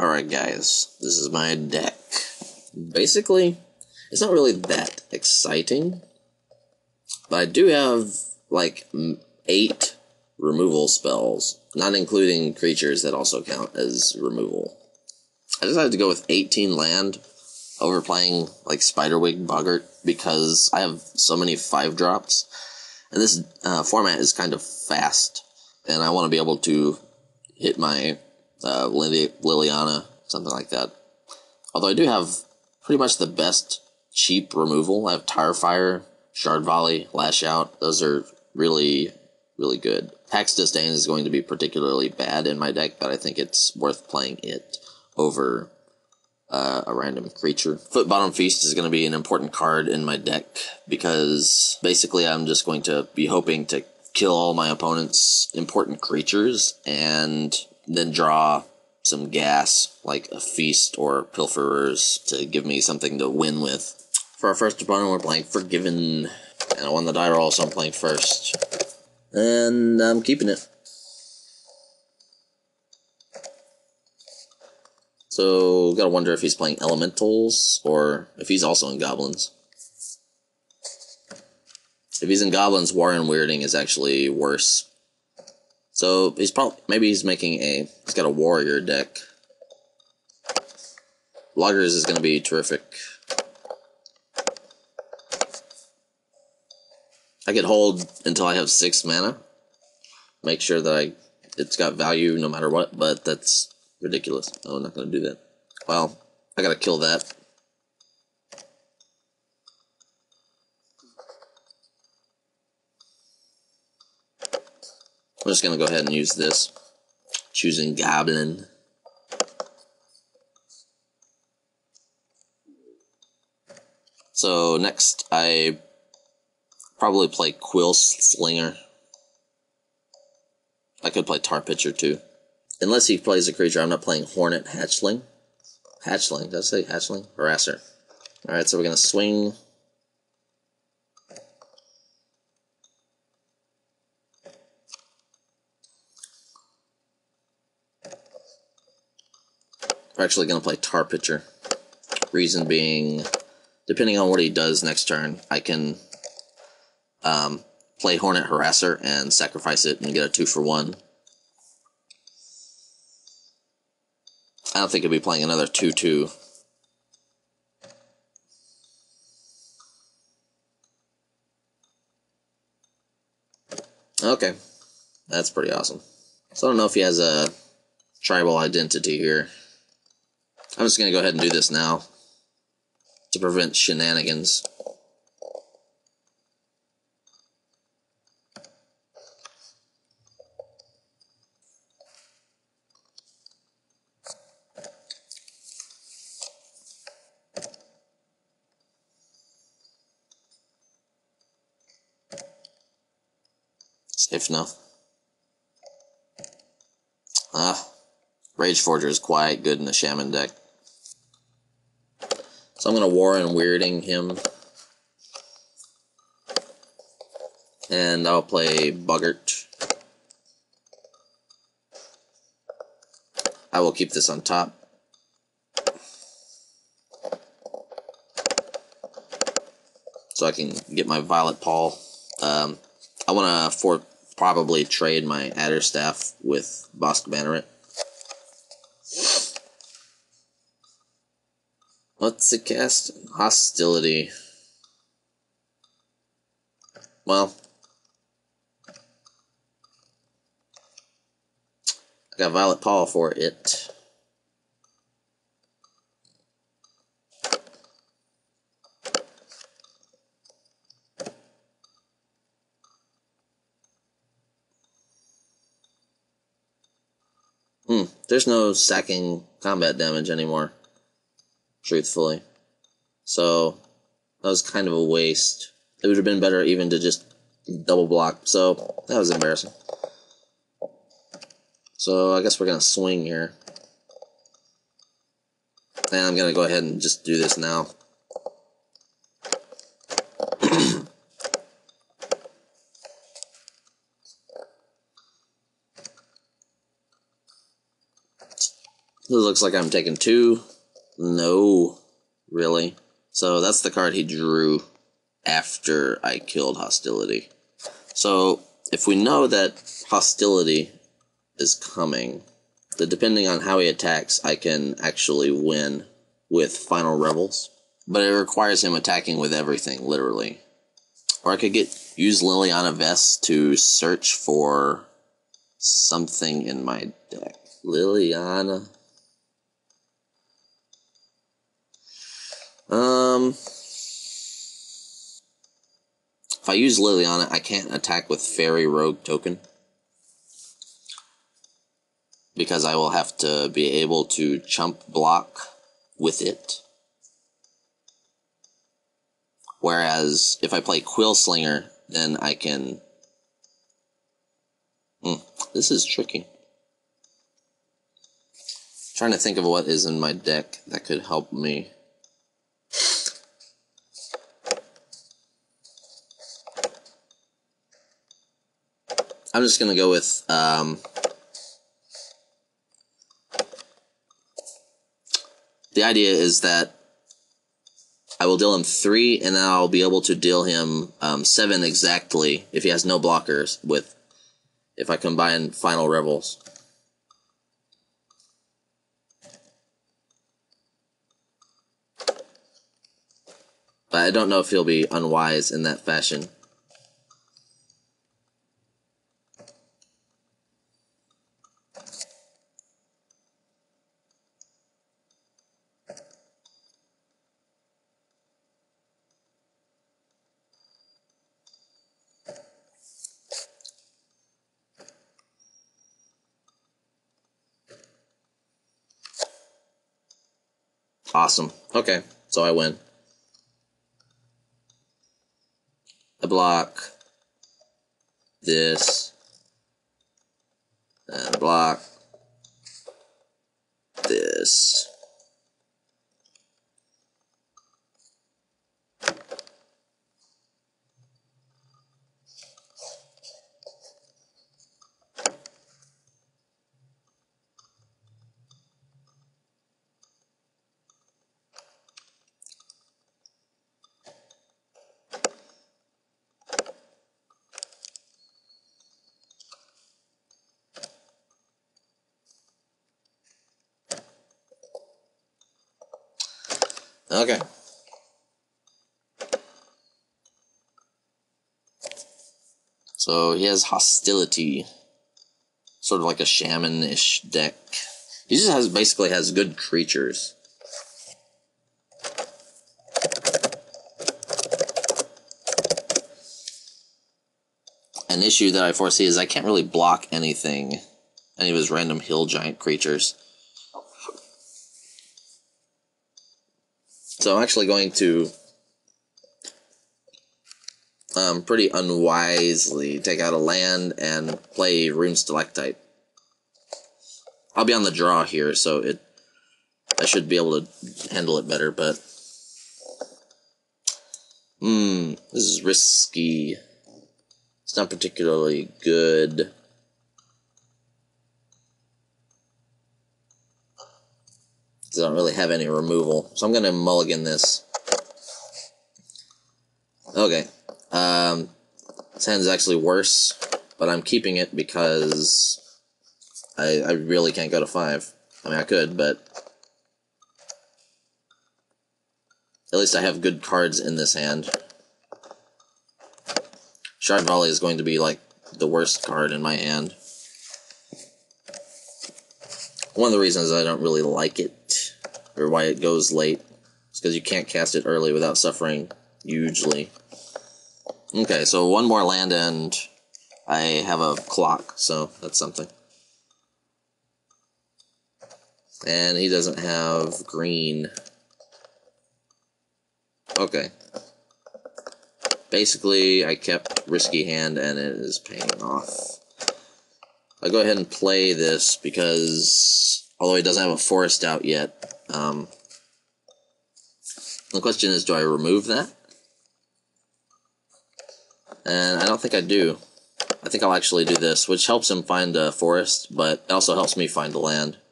Alright guys, this is my deck. Basically, it's not really that exciting, but I do have like 8 removal spells, not including creatures that also count as removal. I decided to go with 18 land over playing like Spiderwig Boggart because I have so many 5-drops, and this format is kind of fast, and I want to be able to hit my Liliana, something like that. Although I do have pretty much the best cheap removal. I have Tire Fire, Shard Volley, Lash Out. Those are really, really good. Pax Disdain is going to be particularly bad in my deck, but I think it's worth playing it over a random creature. Foot Bottom Feast is going to be an important card in my deck because basically I'm just going to be hoping to kill all my opponent's important creatures and then draw some gas, like a Feast or Pilferers, to give me something to win with. For our first opponent, we're playing Forgiven, and I won the die roll, so I'm playing first. And I'm keeping it. So, gotta wonder if he's playing Elementals, or if he's also in Goblins. If he's in Goblins, Warren Weirding is actually worse. So, he's probably, maybe he's making he's got a Warrior deck. Loggers is gonna be terrific. I could hold until I have 6 mana. Make sure that it's got value no matter what, but that's ridiculous. No, I'm not gonna do that. Well, I gotta kill that. I'm just gonna go ahead and use this. Choosing Goblin. So next, I probably play Quill Slinger. I could play Tar Pitcher too. Unless he plays a creature, I'm not playing Hornet Hatchling. Hatchling, did I say Hatchling? Harasser. Alright, so we're gonna swing. We're actually gonna play Tar Pitcher. Reason being, depending on what he does next turn, I can play Hornet Harasser and sacrifice it and get a 2-for-1. I don't think he'll be playing another 2-2. Okay, that's pretty awesome. So I don't know if he has a tribal identity here. I'm just going to go ahead and do this now to prevent shenanigans. Safe enough. Rage Forger is quite good in the Shaman deck. So I'm going to Warren Weirding him. And I'll play Boggart. I will keep this on top. So I can get my Violet Paw. I want to probably trade my Adderstaff with Bosk Banneret. What's it cast? Hostility. Well, I got Violet Paw for it. There's no sacking combat damage anymore, truthfully. So, that was kind of a waste. It would have been better even to just double block, so that was embarrassing. So, I guess we're going to swing here. And I'm going to go ahead and just do this now. It looks like I'm taking 2. No, really. So that's the card he drew after I killed Hostility. So if we know that Hostility is coming, then depending on how he attacks, I can actually win with Final Rebels. But it requires him attacking with everything, literally. Or I could use Liliana Vest to search for something in my deck. Liliana. If I use Liliana, I can't attack with Fairy Rogue token, because I will have to be able to chump block with it. Whereas if I play Quill Slinger, then I can... this is tricky. Trying to think of what is in my deck that could help me. I'm just going to go with... the idea is that I will deal him 3, and then I'll be able to deal him 7 exactly if he has no blockers if I combine Final Rebels. But I don't know if he'll be unwise in that fashion. Awesome. Okay, so I win. I block this, and block this. Okay. So he has Hostility, sort of like a shaman-ish deck. He just basically has good creatures. An issue that I foresee is I can't really block anything, any of his random hill giant creatures. So I'm actually going to pretty unwisely take out a land and play Rune Stalactite. I'll be on the draw here, so I should be able to handle it better, but... this is risky. It's not particularly good. I don't really have any removal, so I'm going to mulligan this. Okay. This hand is actually worse, but I'm keeping it because I really can't go to 5. I mean, I could, but at least I have good cards in this hand. Shard Volley is going to be, like, the worst card in my hand. One of the reasons I don't really like it, or why it goes late, is because you can't cast it early without suffering hugely. Okay, so one more land and I have a clock, so that's something. And he doesn't have green. Okay. Basically, I kept risky hand and it is paying off. I'll go ahead and play this because, although he doesn't have a forest out yet, the question is, do I remove that? And I don't think I do. I think I'll actually do this, which helps him find a forest, but it also helps me find a land.